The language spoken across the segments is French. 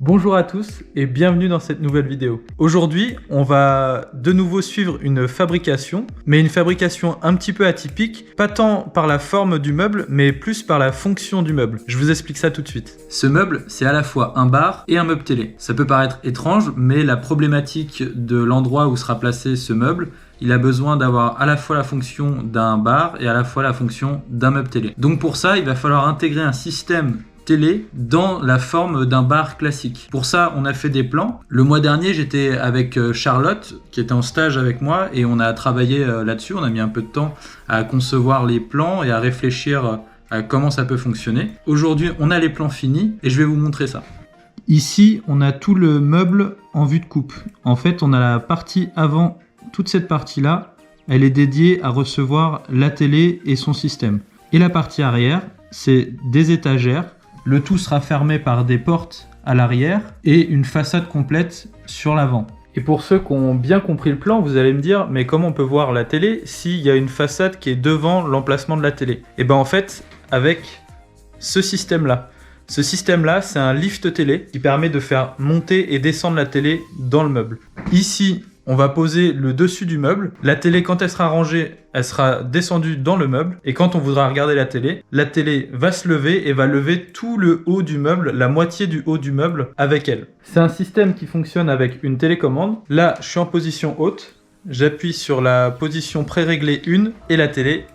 Bonjour à tous et bienvenue dans cette nouvelle vidéo. Aujourd'hui, on va de nouveau suivre une fabrication, mais une fabrication un petit peu atypique, pas tant par la forme du meuble, mais plus par la fonction du meuble. Je vous explique ça tout de suite. Ce meuble, c'est à la fois un bar et un meuble télé. Ça peut paraître étrange, mais la problématique de l'endroit où sera placé ce meuble, il a besoin d'avoir à la fois la fonction d'un bar et à la fois la fonction d'un meuble télé. Donc pour ça, il va falloir intégrer un système télé dans la forme d'un bar classique. Pour ça, on a fait des plans. Le mois dernier, j'étais avec Charlotte, qui était en stage avec moi, et on a travaillé là-dessus. On a mis un peu de temps à concevoir les plans et à réfléchir à comment ça peut fonctionner. Aujourd'hui, on a les plans finis et je vais vous montrer ça. Ici, on a tout le meuble en vue de coupe. En fait, on a la partie avant, toute cette partie-là, elle est dédiée à recevoir la télé et son système. Et la partie arrière, c'est des étagères. Le tout sera fermé par des portes à l'arrière et une façade complète sur l'avant. Et pour ceux qui ont bien compris le plan, vous allez me dire, mais comment on peut voir la télé s'il y a une façade qui est devant l'emplacement de la télé? Et bien en fait, avec ce système-là. Ce système-là, c'est un lift télé qui permet de faire monter et descendre la télé dans le meuble. Ici, on va poser le dessus du meuble. La télé, quand elle sera rangée, elle sera descendue dans le meuble. Et quand on voudra regarder la télé va se lever et va lever tout le haut du meuble, la moitié du haut du meuble avec elle. C'est un système qui fonctionne avec une télécommande. Là, je suis en position haute. J'appuie sur la position pré-réglée 1 et la télé,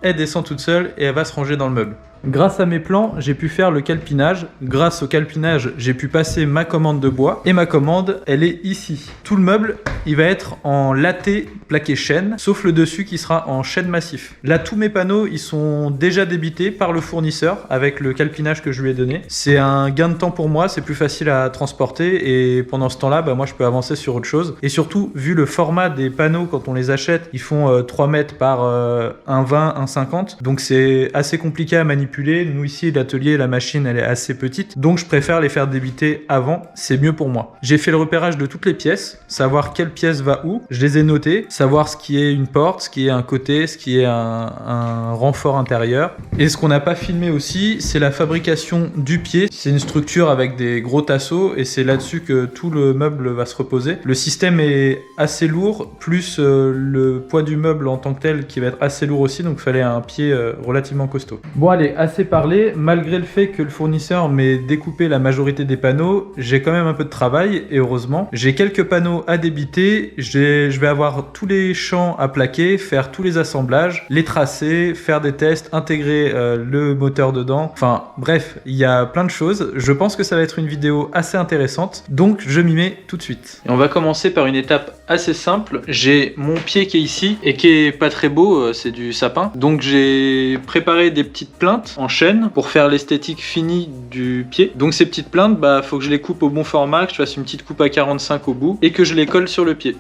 elle descend toute seule et elle va se ranger dans le meuble. Grâce à mes plans, j'ai pu faire le calpinage. Grâce au calpinage, j'ai pu passer ma commande de bois. Et ma commande, elle est ici. Tout le meuble, il va être en latté plaqué chêne, sauf le dessus qui sera en chêne massif. Là, tous mes panneaux, ils sont déjà débités par le fournisseur avec le calpinage que je lui ai donné. C'est un gain de temps pour moi, c'est plus facile à transporter. Et pendant ce temps-là, moi, je peux avancer sur autre chose. Et surtout, vu le format des panneaux, quand on les achète, ils font 3 mètres par 1,20, 1,50. Donc, c'est assez compliqué à manipuler. Nous ici, l'atelier, la machine, elle est assez petite, donc je préfère les faire débiter avant, c'est mieux pour moi. J'ai fait le repérage de toutes les pièces, savoir quelle pièce va où, je les ai notées, savoir ce qui est une porte, ce qui est un côté, ce qui est un renfort intérieur. Et ce qu'on n'a pas filmé aussi, c'est la fabrication du pied. C'est une structure avec des gros tasseaux et c'est là-dessus que tout le meuble va se reposer. Le système est assez lourd, plus le poids du meuble en tant que tel qui va être assez lourd aussi, donc il fallait un pied relativement costaud. Bon allez, assez parlé, malgré le fait que le fournisseur m'ait découpé la majorité des panneaux, j'ai quand même un peu de travail et heureusement. J'ai quelques panneaux à débiter, je vais avoir tous les champs à plaquer, faire tous les assemblages, les tracer, faire des tests, intégrer le moteur dedans. Enfin bref, il y a plein de choses. Je pense que ça va être une vidéo assez intéressante, donc je m'y mets tout de suite. Et on va commencer par une étape assez simple. J'ai mon pied qui est ici et qui est pas très beau, c'est du sapin. Donc j'ai préparé des petites plaintes en chaîne pour faire l'esthétique finie du pied. Donc ces petites plaintes, faut que je les coupe au bon format, que je fasse une petite coupe à 45 au bout et que je les colle sur le pied.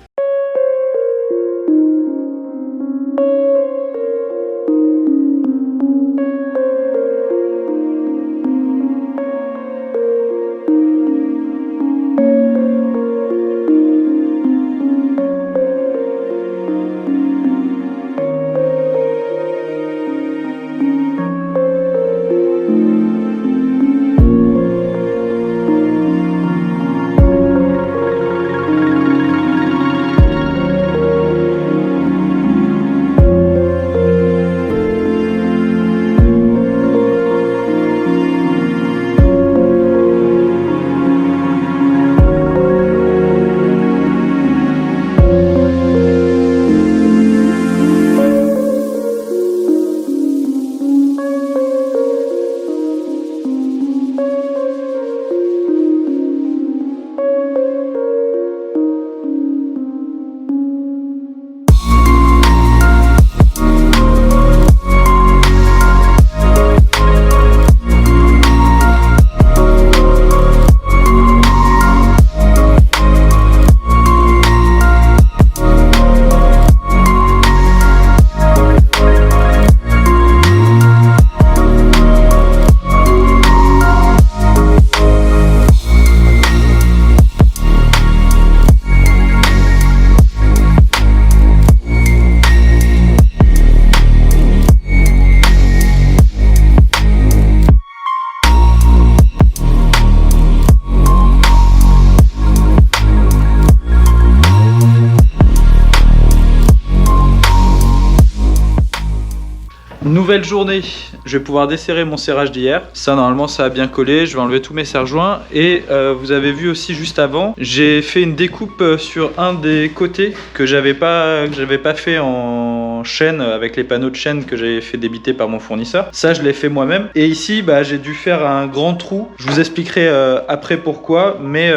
Nouvelle journée, je vais pouvoir desserrer mon serrage d'hier. Ça normalement ça a bien collé, je vais enlever tous mes serre-joints. Et vous avez vu aussi juste avant, j'ai fait une découpe sur un des côtés que j'avais pas fait en chaîne avec les panneaux de chaîne que j'avais fait débiter par mon fournisseur. Ça je l'ai fait moi-même. Et ici j'ai dû faire un grand trou. Je vous expliquerai après pourquoi, mais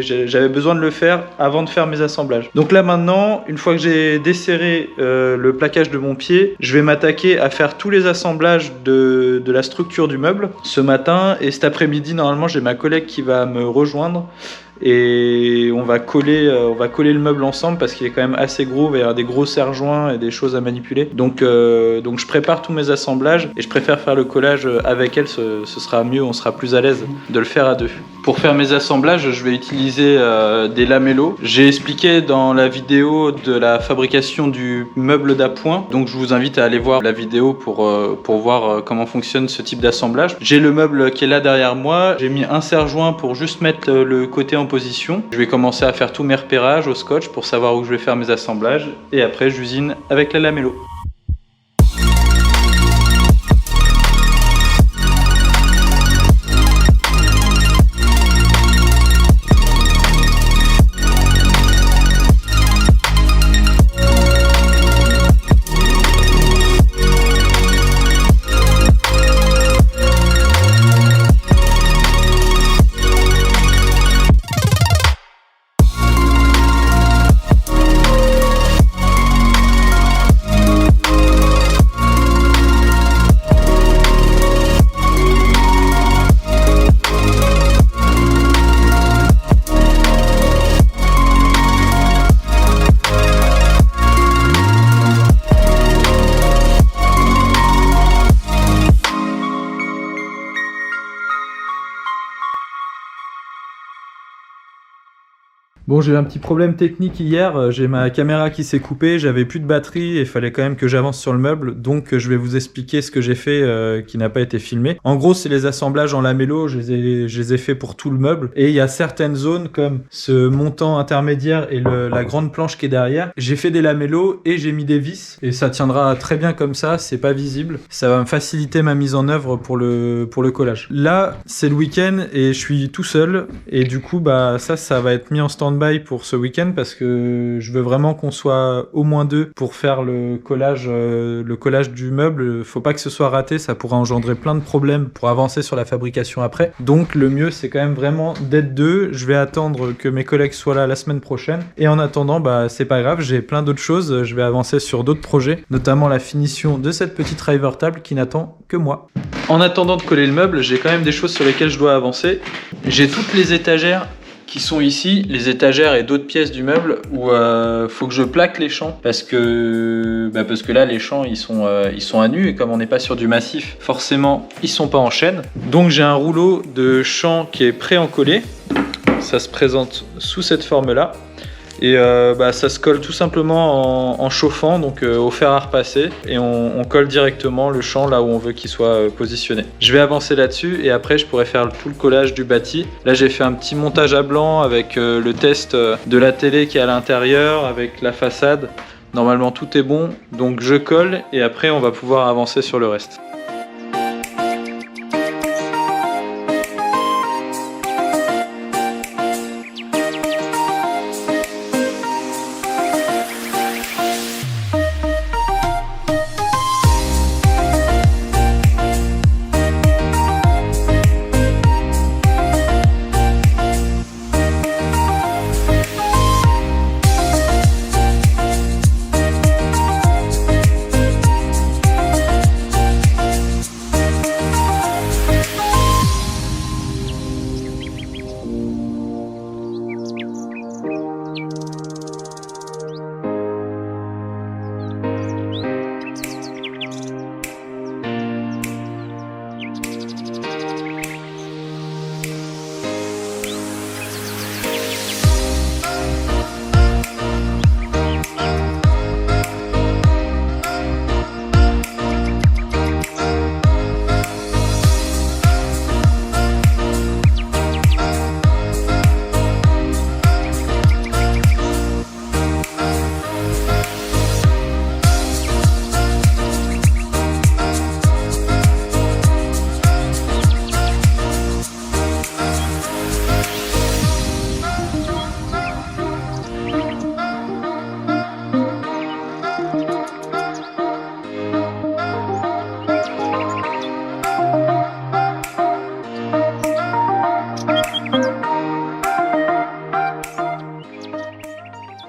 j'avais besoin de le faire avant de faire mes assemblages. Donc là maintenant, une fois que j'ai desserré le plaquage de mon pied, je vais m'attaquer à faire tous les assemblages de la structure du meuble ce matin, et cet après-midi normalement j'ai ma collègue qui va me rejoindre et on va coller le meuble ensemble parce qu'il est quand même assez gros, il va y avoir des gros serre-joints et des choses à manipuler. Donc je prépare tous mes assemblages et je préfère faire le collage avec elle, ce sera mieux, on sera plus à l'aise de le faire à deux. Pour faire mes assemblages, je vais utiliser des lamellos. J'ai expliqué dans la vidéo de la fabrication du meuble d'appoint, donc je vous invite à aller voir la vidéo pour voir comment fonctionne ce type d'assemblage. J'ai le meuble qui est là derrière moi, j'ai mis un serre-joint pour juste mettre le côté en position. Je vais commencer à faire tous mes repérages au scotch pour savoir où je vais faire mes assemblages et après j'usine avec la lamello. Bon, j'ai eu un petit problème technique hier, j'ai ma caméra qui s'est coupée, j'avais plus de batterie et il fallait quand même que j'avance sur le meuble, donc je vais vous expliquer ce que j'ai fait qui n'a pas été filmé. En gros, c'est les assemblages en lamello, je les ai fait pour tout le meuble, et il y a certaines zones comme ce montant intermédiaire et la grande planche qui est derrière. J'ai fait des lamellos et j'ai mis des vis, et ça tiendra très bien comme ça, c'est pas visible. Ça va me faciliter ma mise en œuvre pour le collage. Là, c'est le week-end et je suis tout seul, et du coup, ça va être mis en stand-by pour ce week-end parce que je veux vraiment qu'on soit au moins deux pour faire le collage du meuble. Faut pas que ce soit raté, ça pourrait engendrer plein de problèmes pour avancer sur la fabrication après. Donc le mieux c'est quand même vraiment d'être deux. Je vais attendre que mes collègues soient là la semaine prochaine, et en attendant c'est pas grave, j'ai plein d'autres choses, je vais avancer sur d'autres projets, notamment la finition de cette petite driver table qui n'attend que moi. En attendant de coller le meuble, j'ai quand même des choses sur lesquelles je dois avancer. J'ai toutes les étagères qui sont ici, les étagères et d'autres pièces du meuble où faut que je plaque les champs parce que là les champs ils sont à nu, et comme on n'est pas sur du massif, forcément ils sont pas en chaîne. Donc j'ai un rouleau de champs qui est pré-encollé, ça se présente sous cette forme là. Et ça se colle tout simplement en chauffant, donc au fer à repasser, et on colle directement le champ là où on veut qu'il soit positionné. Je vais avancer là-dessus et après je pourrai faire tout le collage du bâti. Là j'ai fait un petit montage à blanc avec le test de la télé qui est à l'intérieur, avec la façade. Normalement tout est bon, donc je colle et après on va pouvoir avancer sur le reste.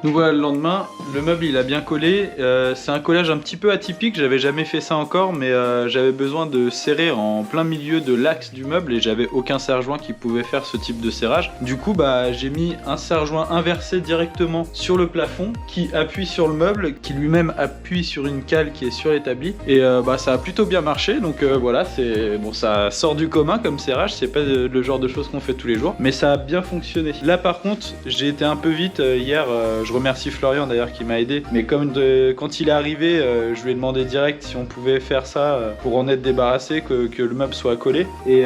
Nous voilà le lendemain, le meuble il a bien collé, c'est un collage un petit peu atypique, j'avais jamais fait ça encore, mais j'avais besoin de serrer en plein milieu de l'axe du meuble et j'avais aucun serre-joint qui pouvait faire ce type de serrage. Du coup j'ai mis un serre-joint inversé directement sur le plafond qui appuie sur le meuble, qui lui-même appuie sur une cale qui est sur l'établi et ça a plutôt bien marché. Donc voilà, ça sort du commun comme serrage, c'est pas le genre de choses qu'on fait tous les jours, mais ça a bien fonctionné. Là par contre j'ai été un peu vite hier, je remercie Florian d'ailleurs qui m'a aidé, mais quand il est arrivé, je lui ai demandé direct si on pouvait faire ça pour en être débarrassé, que le meuble soit collé, et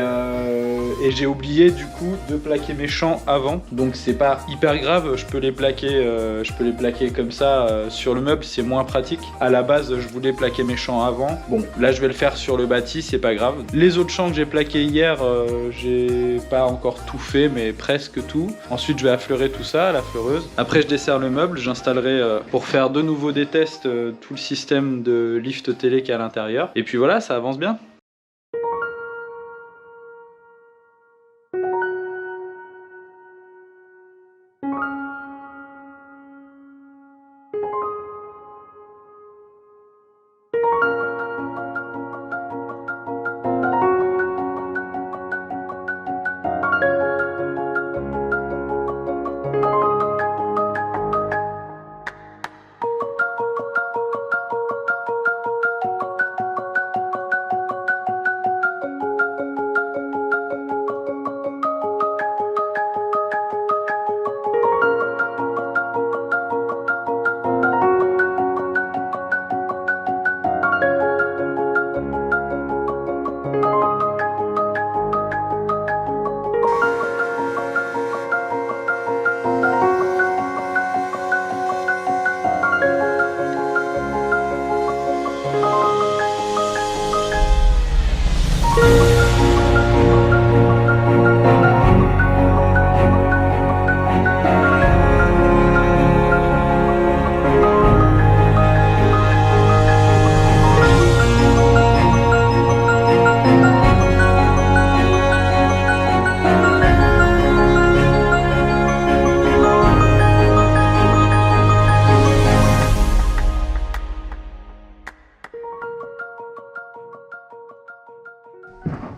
j'ai oublié du coup de plaquer mes champs avant, donc c'est pas hyper grave, je peux les plaquer comme ça sur le meuble, c'est moins pratique. À la base je voulais plaquer mes champs avant, bon là je vais le faire sur le bâti, c'est pas grave. Les autres champs que j'ai plaqués hier, j'ai pas encore tout fait, mais presque tout. Ensuite je vais affleurer tout ça à la fleureuse. Après je desserre le meuble, j'installerai pour faire de nouveau des tests tout le système de lift télé qui est à l'intérieur. Et puis voilà, ça avance bien.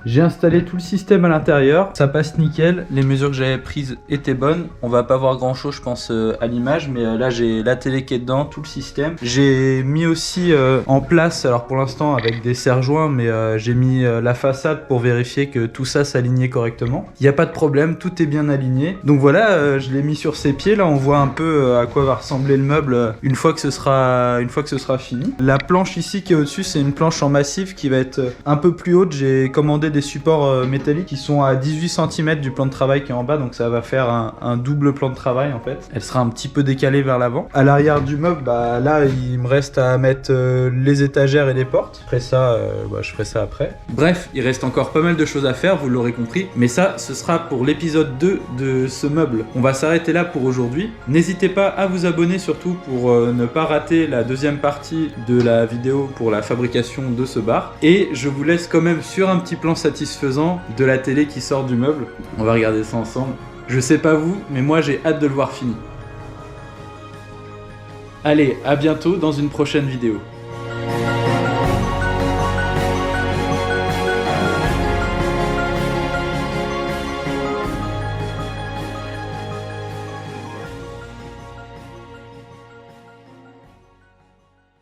J'ai installé tout le système à l'intérieur, ça passe nickel, les mesures que j'avais prises étaient bonnes. On va pas voir grand chose je pense à l'image, mais là j'ai la télé qui est dedans, tout le système. J'ai mis aussi en place, alors pour l'instant avec des serre-joints, mais j'ai mis la façade pour vérifier que tout ça s'alignait correctement. Il n'y a pas de problème, tout est bien aligné. Donc voilà, je l'ai mis sur ses pieds, là on voit un peu à quoi va ressembler le meuble une fois que ce sera fini. La planche ici qui est au-dessus, c'est une planche en massif qui va être un peu plus haute. J'ai commandé des supports métalliques qui sont à 18 cm du plan de travail qui est en bas, donc ça va faire un double plan de travail en fait. Elle sera un petit peu décalée vers l'avant. À l'arrière du meuble, là il me reste à mettre les étagères et les portes. Après ça, je ferai ça après. Bref, il reste encore pas mal de choses à faire, vous l'aurez compris, mais ça ce sera pour l'épisode 2 de ce meuble. On va s'arrêter là pour aujourd'hui. N'hésitez pas à vous abonner surtout pour ne pas rater la deuxième partie de la vidéo pour la fabrication de ce bar. Et je vous laisse quand même sur un petit plan satisfaisant de la télé qui sort du meuble. On va regarder ça ensemble. Je sais pas vous, mais moi j'ai hâte de le voir fini. Allez, à bientôt dans une prochaine vidéo.